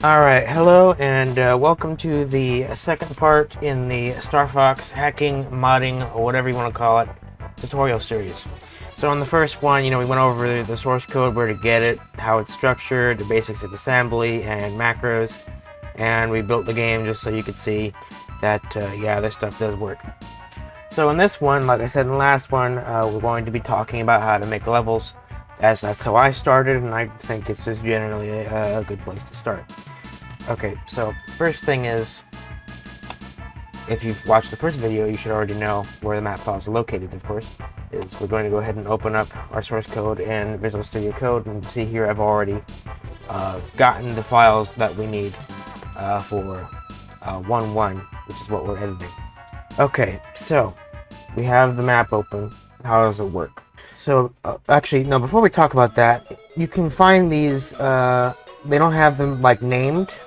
Alright, hello and welcome to the second part in the StarFox hacking, modding, or whatever you want to call it, tutorial series. So on the first one, we went over the source code, where to get it, how it's structured, the basics of assembly and macros, and we built the game just so you could see that, yeah, this stuff does work. So in this one, like I said in the last one, we're going to be talking about how to make levels, as that's how I started, and I think it's just generally a good place to start. Okay, so first thing is, if you've watched the first video, you should already know where the map files are located, of course. We're going to go ahead and open up our source code in Visual Studio Code, and see here I've already gotten the files that we need for 1.1, which is what we're editing. Okay, so we have the map open. How does it work? So, actually, no, before we talk about that, you can find these, they don't have them, like, named.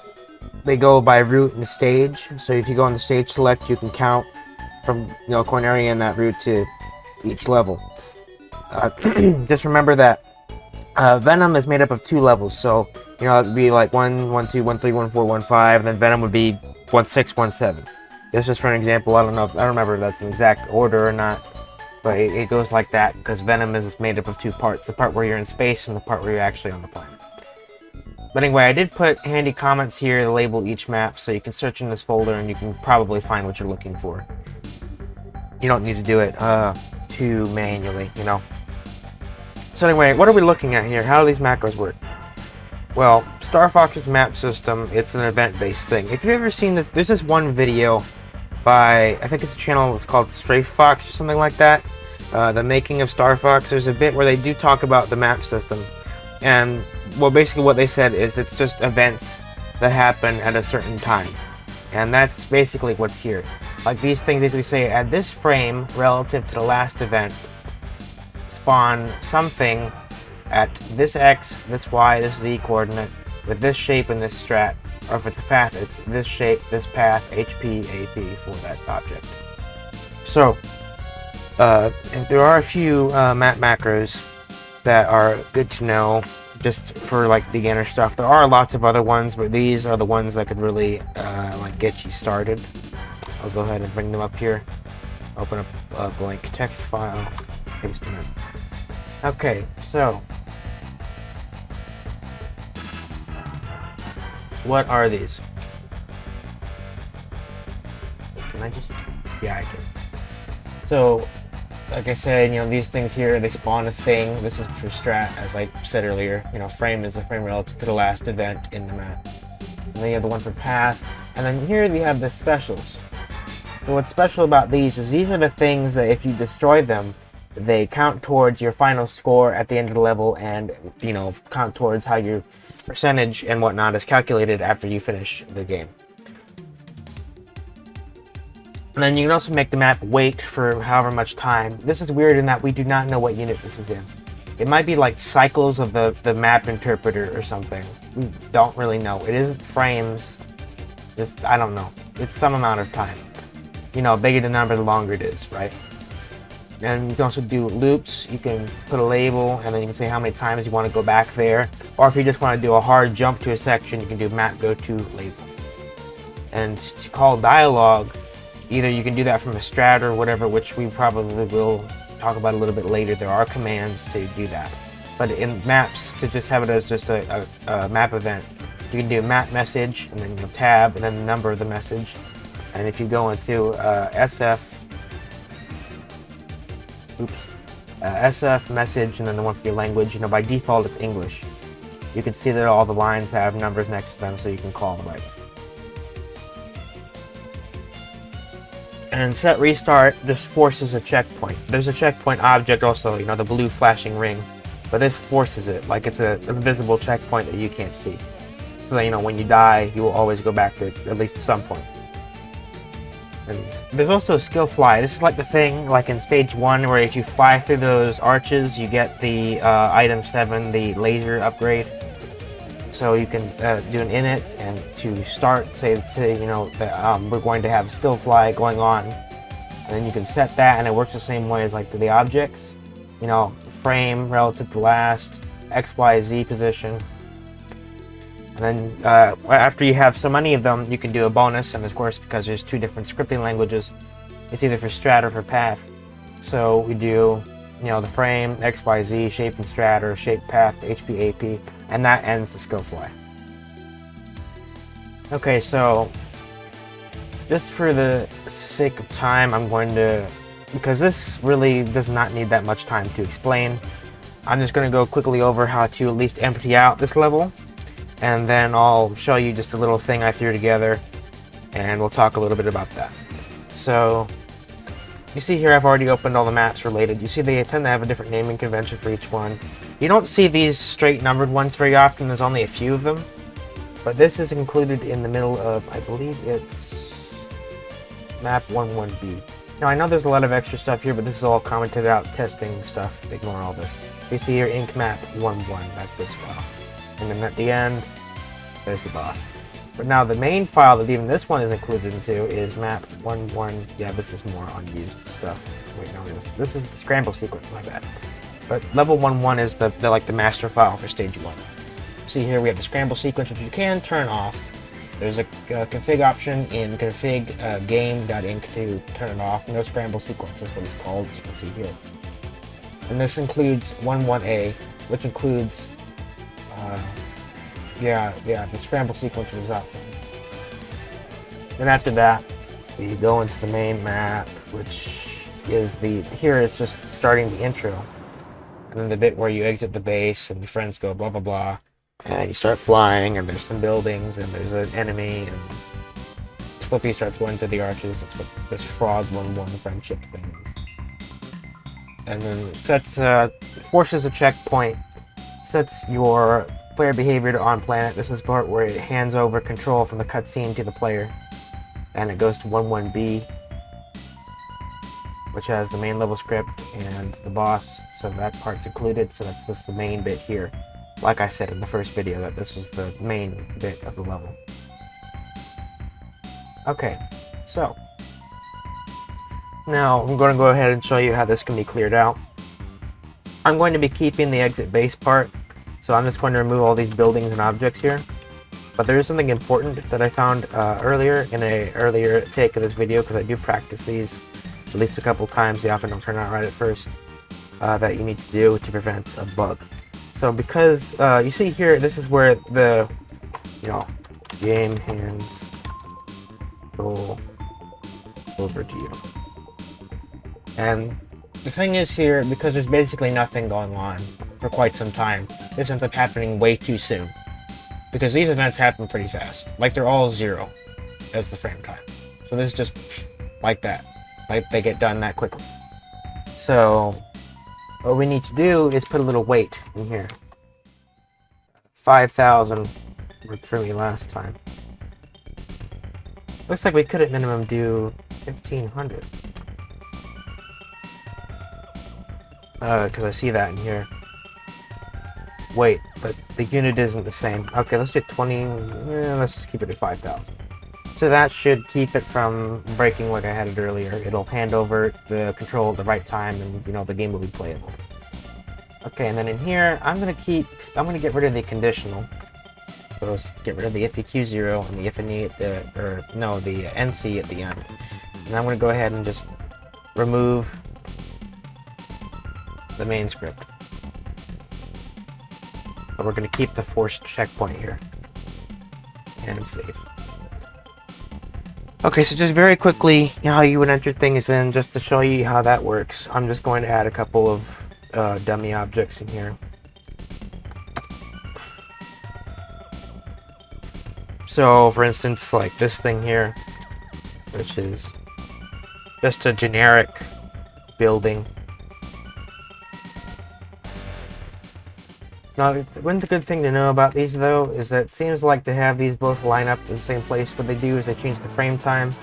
They go by route and stage. So if you go on the stage select, you can count from, Corneria in that route to each level. Just remember that Venom is made up of 2 levels. So, it would be like 1, 1, 2, 1, 3, 1, 4, 1, 5, and then Venom would be 1, 6, 1, 7. This is for an example. I don't remember if that's an exact order or not. But it goes like that because Venom is made up of 2 parts. The part where you're in space and the part where you're actually on the planet. But anyway, I did put handy comments here to label each map, so you can search in this folder and you can probably find what you're looking for. You don't need to do it too manually, So anyway, what are we looking at here? How do these macros work? Well, StarFox's map system, it's an event-based thing. If you've ever seen this, there's this one video by, I think it's a channel that's called StraFox or something like that. The making of StarFox. There's a bit where they do talk about the map system. And, well, basically what they said is it's just events that happen at a certain time. And that's basically what's here. Like these things basically say, at this frame, relative to the last event, spawn something at this X, this Y, this Z coordinate, with this shape and this strat. Or if it's a path, it's this shape, this path, HP, AP for that object. So, there are a few map macros that are good to know just for like beginner stuff. There are lots of other ones, but these are the ones that could really like get you started. I'll go ahead and bring them up here. Open up a blank text file, paste them in. Okay, so what are these? Can I just? Yeah, I can. So, like I said, these things here, they spawn a thing. This is for strat, as I said earlier. Frame is the frame relative to the last event in the map. And then you have the one for path. And then here you have the specials. So what's special about these is these are the things that if you destroy them, they count towards your final score at the end of the level and, count towards how your percentage and whatnot is calculated after you finish the game. And then you can also make the map wait for however much time. This is weird in that we do not know what unit this is in. It might be like cycles of the map interpreter or something. We don't really know. It isn't frames. I don't know. It's some amount of time. Bigger the number, the longer it is, right? And you can also do loops. You can put a label, and then you can say how many times you want to go back there. Or if you just want to do a hard jump to a section, you can do map go to label. And to call dialogue, either you can do that from a strat or whatever, which we probably will talk about a little bit later. There are commands to do that. But in maps, to just have it as just a map event, you can do map message, and then tab, and then the number of the message. And if you go into SF message, and then the one for your language, by default it's English. You can see that all the lines have numbers next to them, so you can call them right. And set restart just forces a checkpoint. There's a checkpoint object also, the blue flashing ring. But this forces it, like it's an invisible checkpoint that you can't see. So that, when you die, you will always go back to at least some point. And there's also a skill fly. This is like the thing, like in stage 1, where if you fly through those arches, you get the item 7, the laser upgrade. So you can do an init, and to start, say, that we're going to have a skill fly going on, and then you can set that, and it works the same way as like the objects. Frame relative to last, X, Y, Z position. And then after you have so many of them, you can do a bonus, and of course, because there's two different scripting languages, it's either for strat or for path. So we do, the frame, XYZ, shape and strat, or shape path, HP, AP, and that ends the skill fly. Okay, so just for the sake of time, I'm going to, because this really does not need that much time to explain, I'm just going to go quickly over how to at least empty out this level, and then I'll show you just a little thing I threw together, and we'll talk a little bit about that. So you see here I've already opened all the maps related. You see they tend to have a different naming convention for each one. You don't see these straight numbered ones very often, there's only a few of them. But this is included in the middle of, I believe it's map 11B. Now I know there's a lot of extra stuff here, but this is all commented out testing stuff. Ignore all this. You see here ink map 11, that's this file. And then at the end, there's the boss. But now the main file that even this one is included into is map 11. Yeah, this is more unused stuff. Wait, no, this is the scramble sequence, my bad. But level 11 is the master file for stage 1. See here we have the scramble sequence, which you can turn off. There's a config option in config game.inc to turn it off. No scramble sequence is what it's called, as you can see here. And this includes 11A, which includes the scramble sequence was up. Then after that, we go into the main map, which is here it's just starting the intro. And then the bit where you exit the base and your friends go blah blah blah. And you start flying, and there's some buildings, and there's an enemy, and Flippy starts going to the arches. That's what this frog 1-1 friendship thing is. And then it sets, forces a checkpoint, sets your player behavior to on planet. This is the part where it hands over control from the cutscene to the player. And it goes to 11B, which has the main level script and the boss, so that part's included, so that's the main bit here. Like I said in the first video, that this was the main bit of the level. Okay, so now I'm going to go ahead and show you how this can be cleared out. I'm going to be keeping the exit base part, so I'm just going to remove all these buildings and objects here. But there is something important that I found earlier in an earlier take of this video, because I do practice these at least a couple times. They often don't turn out right at first, that you need to do to prevent a bug. So because you see here, this is where the game hands control over to you. And the thing is here, because there's basically nothing going on for quite some time, this ends up happening way too soon. Because these events happen pretty fast. Like they're all 0 as the frame time. So this is just like that. Like they get done that quickly. So what we need to do is put a little weight in here. 5,000 worked for me last time. Looks like we could at minimum do 1,500. Because I see that in here. Wait, but the unit isn't the same. Okay, let's do 20. Let's just keep it at 5,000. So that should keep it from breaking like I had it earlier. It'll hand over the control at the right time, and the game will be playable. Okay, and then in here, I'm gonna get rid of the conditional. So let's get rid of the FAQ0 and the FNE the NC at the end. And I'm gonna go ahead and just remove the main script. But we're gonna keep the forced checkpoint here. And save. Okay, so just very quickly, how you would enter things in, just to show you how that works. I'm just going to add a couple of dummy objects in here. So, for instance, like this thing here, which is just a generic building. Now, one good thing to know about these, though, is that it seems like to have these both line up in the same place. What they do is they change the frame time,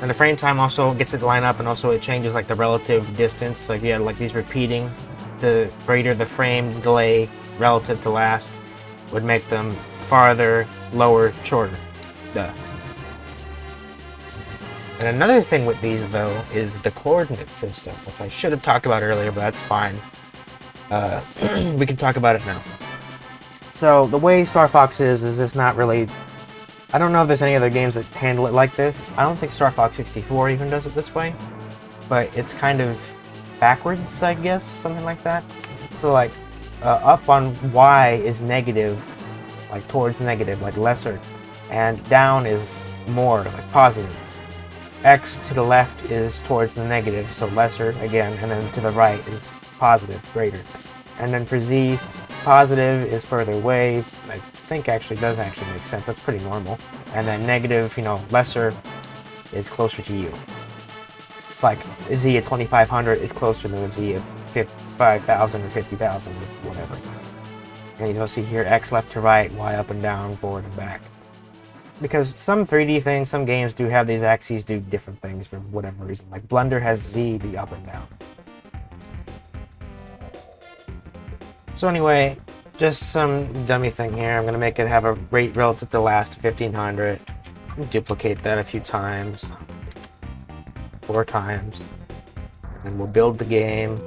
and the frame time also gets it to line up, and also it changes like the relative distance. Like yeah, like these repeating, the greater the frame delay relative to last would make them farther, lower, shorter. Duh. And another thing with these, though, is the coordinate system, which I should have talked about earlier, but that's fine. We can talk about it now. So the way Star Fox is it's not really... I don't know if there's any other games that handle it like this. I don't think Star Fox 64 even does it this way. But it's kind of backwards, I guess, something like that. So like, up on Y is negative, like towards negative, like lesser. And down is more, like positive. X to the left is towards the negative, so lesser again, and then to the right is positive, greater. And then for Z, positive is further away. I think actually does actually make sense. That's pretty normal. And then negative, you know, lesser is closer to you. It's like a Z at 2500 is closer than a Z of 5,000 or 50,000 or whatever. And you'll see here X left to right, Y up and down, forward and back. Because some 3D things, some games do have these axes do different things for whatever reason. Like Blender has Z be up and down. So anyway, just some dummy thing here. I'm going to make it have a rate relative to last 1500. Duplicate that a few times. 4 times. And we'll build the game.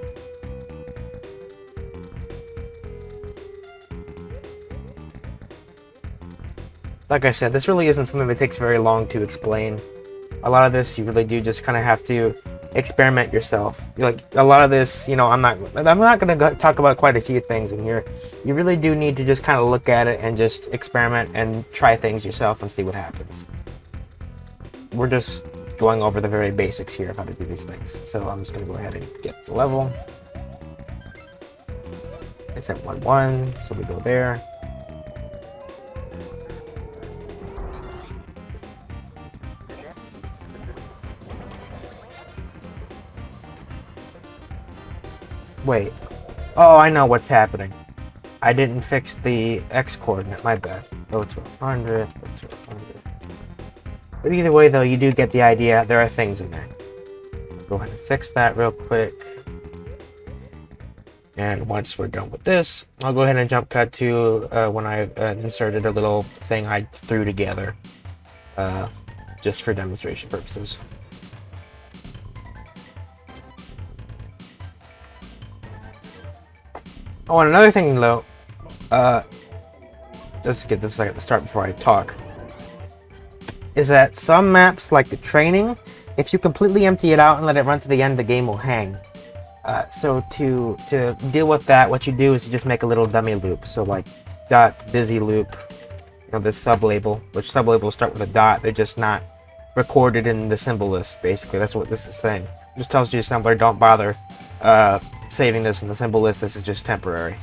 Like I said, this really isn't something that takes very long to explain. A lot of this you really do just kind of have to experiment yourself. Like a lot of this, you know, I'm not going to talk about quite a few things in here. You really do need to just kind of look at it and just experiment and try things yourself and see what happens. We're just going over the very basics here of how to do these things. So I'm just going to go ahead and get the level. It's at 1-1, so we go there. Wait. Oh, I know what's happening. I didn't fix the X coordinate, my bad. Go to 100, go to 100. But either way, though, you do get the idea. There are things in there. Go ahead and fix that real quick. And once we're done with this, I'll go ahead and jump cut to when I inserted a little thing I threw together. Just for demonstration purposes. Oh, and another thing, though, let's get this at the start before I talk, is that some maps, like the training, if you completely empty it out and let it run to the end, the game will hang. So to deal with that, what you do is you just make a little dummy loop. So like dot busy loop, you know, this sublabel, which sublabels start with a dot, they're just not recorded in the symbol list, basically. That's what this is saying. It just tells you assembler, don't bother saving this in the symbol list, this is just temporary.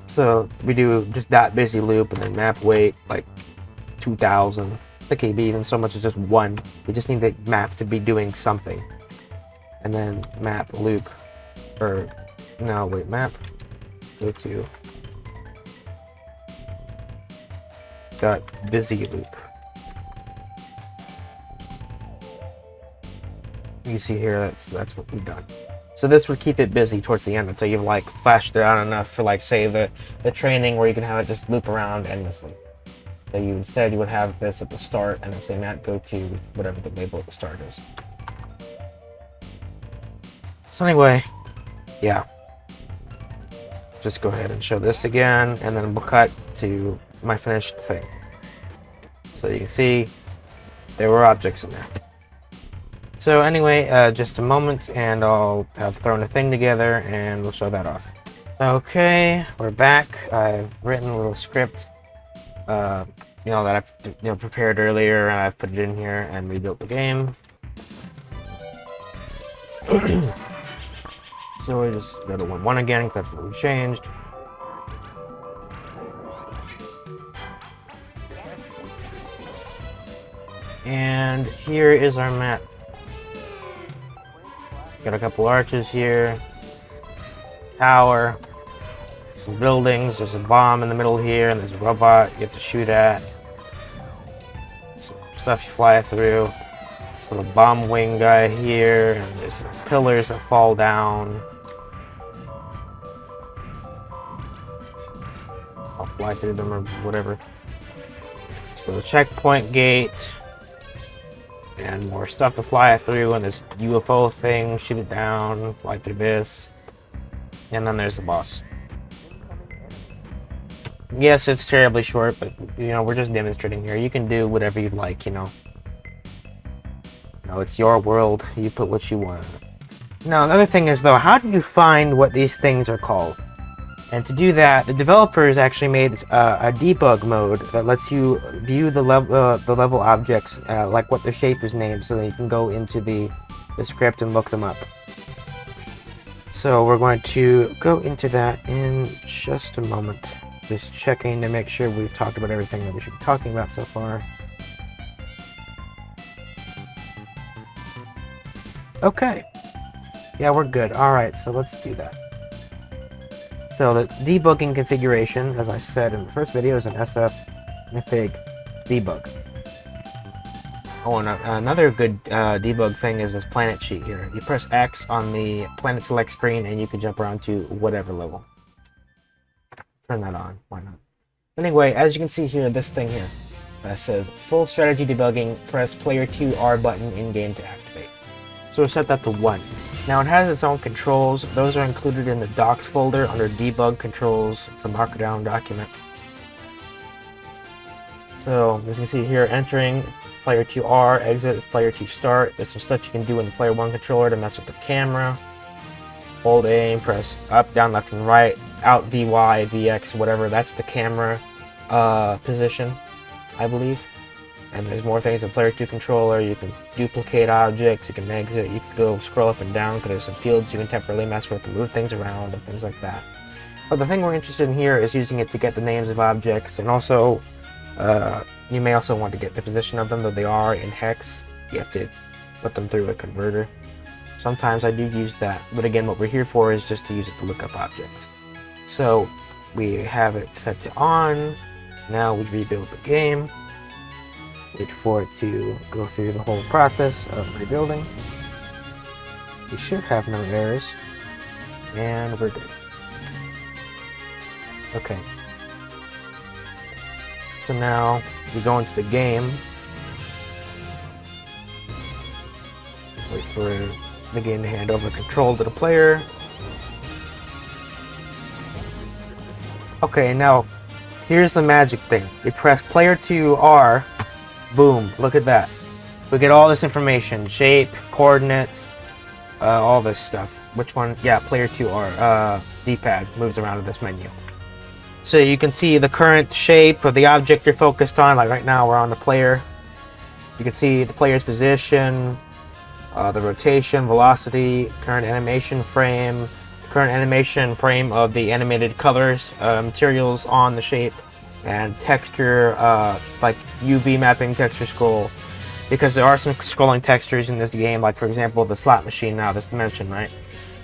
So we do just dot busy loop and then map weight like 2000. It can be even so much as just 1. We just need the map to be doing something. And then map loop, or no, wait, map, go to dot busy loop. You see here, that's what we've done. So this would keep it busy towards the end until you've like flashed it out enough for like say the training where you can have it just loop around endlessly. So instead you would have this at the start and then say map go to whatever the label at the start is. So anyway, yeah. Just go ahead and show this again and then we'll cut to my finished thing. So you can see there were objects in there. So anyway, just a moment and I'll have thrown a thing together and we'll show that off. Okay, we're back. I've written a little script, you know, that I prepared earlier, and I've put it in here and rebuilt the game. So we just go to 1-1 again, because that's what we changed. And here is our map. Got a couple arches here, tower, some buildings, there's a bomb in the middle here, and there's a robot you have to shoot at. Some stuff you fly through. This little bomb wing guy here, and there's some pillars that fall down. I'll fly through them or whatever. So the checkpoint gate. And more stuff to fly through, and this UFO thing, shoot it down, fly through this. And then there's the boss. Yes, it's terribly short, but you know, we're just demonstrating here. You can do whatever you'd like, you know. No, it's your world. You put what you want. Now, another thing is, though, how do you find what these things are called? And to do that, the developers actually made a debug mode that lets you view the level objects, like what the shape is named, so that you can go into the script and look them up. So we're going to go into that in just a moment. Just checking to make sure we've talked about everything that we should be talking about so far. Okay. Yeah, we're good. Alright, so let's do that. So the debugging configuration, as I said in the first video, is an sf-config debug. Oh, and another good debug thing is this planet sheet here. You press X on the planet select screen and you can jump around to whatever level. Turn that on, why not? Anyway, as you can see here, this thing here says full strategy debugging, press player 2 R button in game to activate. So we'll set that to 1. Now it has its own controls. Those are included in the docs folder under debug controls. It's a markdown document. So as you can see here, entering player 2 R, exit is player 2 start. There's some stuff you can do in the player 1 controller to mess with the camera. Hold aim, press up, down, left, and right, out VY, VX, whatever. That's the camera position, I believe. And there's more things in player 2 controller. You can duplicate objects, you can exit, you can go scroll up and down because there's some fields you can temporarily mess with to move things around and things like that. But the thing we're interested in here is using it to get the names of objects, and also you may also want to get the position of them, though they are in hex. You have to put them through a converter. Sometimes I do use that, but again, what we're here for is just to use it to look up objects. So we have it set to on. Now we rebuild the game. Wait for it to go through the whole process of rebuilding. We should have no errors, and we're good. Okay. So now we go into the game. Wait for the game to hand over control to the player. Okay, now here's the magic thing. You press player 2 R. Boom, look at that. We get all this information, shape, coordinates, all this stuff. Which one? Yeah, player 2R, D-pad moves around in this menu. So you can see the current shape of the object you're focused on. Like right now we're on the player. You can see the player's position, the rotation, velocity, current animation frame, the current animation frame of the animated colors, materials on the shape, and texture, like UV mapping texture scroll, because there are some scrolling textures in this game, like for example the slot machine now, this dimension, right?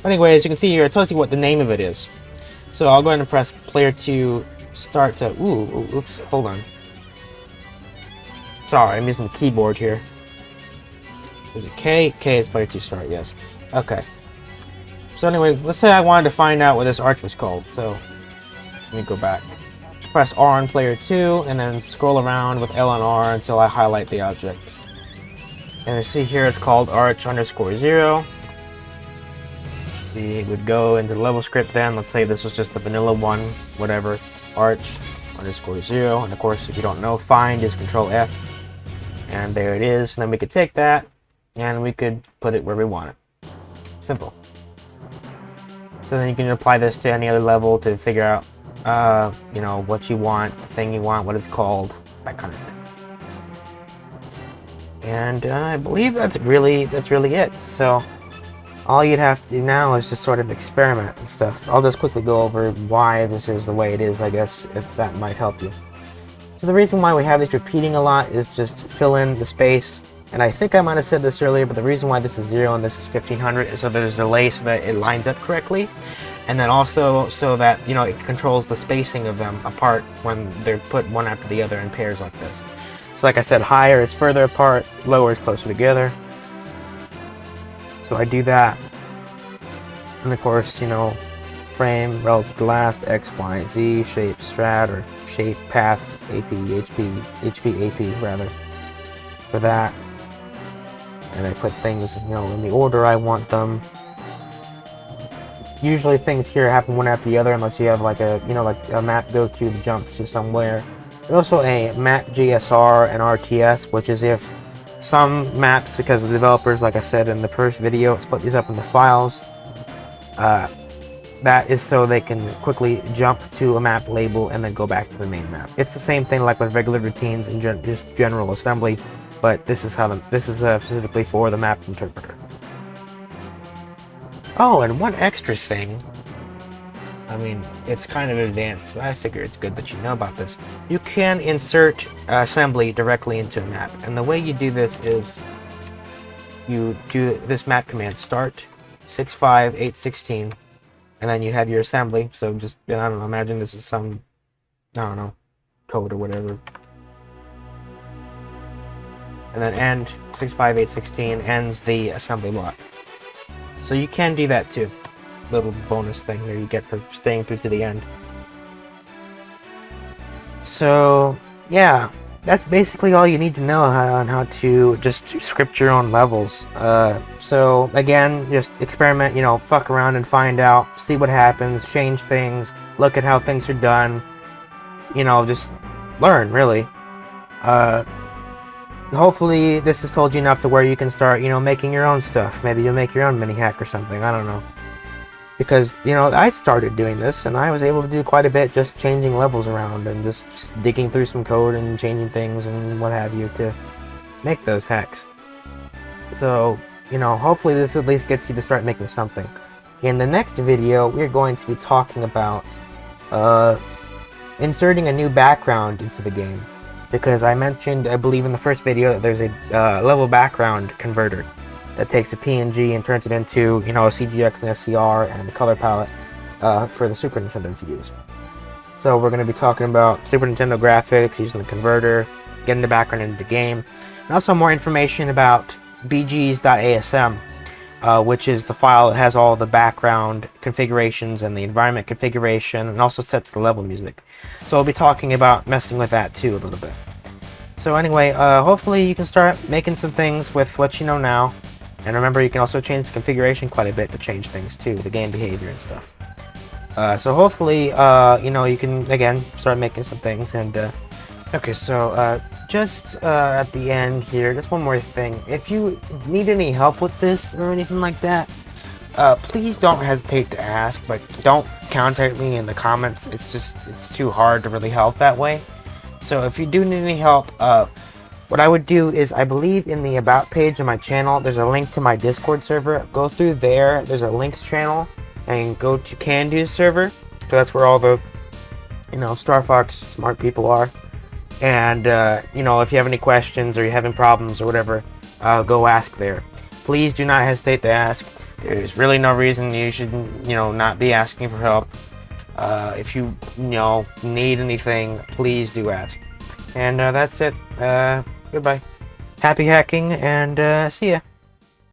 Anyway, as you can see here, it tells you what the name of it is. So I'll go ahead and press player 2 start to, oops, hold on. Sorry, I'm using the keyboard here. Is it K? K is player 2 start, yes. Okay. So anyway, let's say I wanted to find out what this arch was called, so let me go back. Press R on player 2 and then scroll around with L and R until I highlight the object. And you see here it's called arch_0. We would go into the level script then. Let's say this was just the vanilla one, whatever, arch_0. And of course, if you don't know, find is Control F. And there it is. And then we could take that and we could put it where we want it. Simple. So then you can apply this to any other level to figure out you know, what you want, the thing you want, what it's called, that kind of thing. And I believe that's really it. So all you'd have to do now is just sort of experiment and stuff. I'll just quickly go over why this is the way it is, I guess, if that might help you. So the reason why we have this repeating a lot is just to fill in the space. And I think I might have said this earlier, but the reason why this is 0 and this is 1500 is so there's a delay so that it lines up correctly. And then also so that, you know, it controls the spacing of them apart when they're put one after the other in pairs like this. So like I said, higher is further apart, lower is closer together. So I do that. And of course, you know, frame relative to last, X, Y, Z, shape, strat, or shape, path, AP, HP, AP rather, for that. And I put things, you know, in the order I want them. usually things here happen one after the other unless you have like a, like a map go to jump to somewhere. There's also a map GSR and RTS, which is if some maps, because the developers, like I said in the first video, split these up into files. That is so they can quickly jump to a map label and then go back to the main map. It's the same thing like with regular routines and just general assembly, but this is specifically for the map interpreter. Oh, and one extra thing. I mean, it's kind of advanced, but I figure it's good that you know about this. You can insert assembly directly into a map, and the way you do this is you do this map command: start 65816, and then you have your assembly. So just, I don't know, imagine this is some, I don't know, code or whatever. And then end 65816 ends the assembly block. So you can do that too. Little bonus thing there you get for staying through to the end. So yeah, that's basically all you need to know on how to just script your own levels. So again, just experiment, fuck around and find out, see what happens, change things, look at how things are done, just learn, really. Hopefully this has told you enough to where you can start, making your own stuff. Maybe you'll make your own mini hack or something, I don't know. Because, I started doing this, and I was able to do quite a bit just changing levels around and just digging through some code and changing things and what have you to make those hacks. So, hopefully this at least gets you to start making something. In the next video, we're going to be talking about inserting a new background into the game. Because I mentioned, I believe in the first video, that there's a level background converter that takes a PNG and turns it into, a CGX and SCR and a color palette for the Super Nintendo to use. So we're going to be talking about Super Nintendo graphics, using the converter, getting the background into the game, and also more information about bgs.asm, which is the file that has all the background configurations and the environment configuration, and also sets the level music. So we'll be talking about messing with that too a little bit. So anyway, hopefully you can start making some things with what you know now. And remember, you can also change the configuration quite a bit to change things too, the game behavior and stuff. So hopefully, you can, again, start making some things. And okay, so just at the end here, just one more thing. If you need any help with this or anything like that, please don't hesitate to ask, but don't contact me in the comments. It's too hard to really help that way. So if you do need any help, what I would do is, I believe in the About page on my channel, there's a link to my Discord server. Go through there, there's a links channel, and go to Can-Do server. So that's where all the, StarFox smart people are. And, if you have any questions or you're having problems or whatever, go ask there. Please do not hesitate to ask. There's really no reason you should, not be asking for help. If you, need anything, please do ask. And that's it. Goodbye. Happy hacking, and see ya.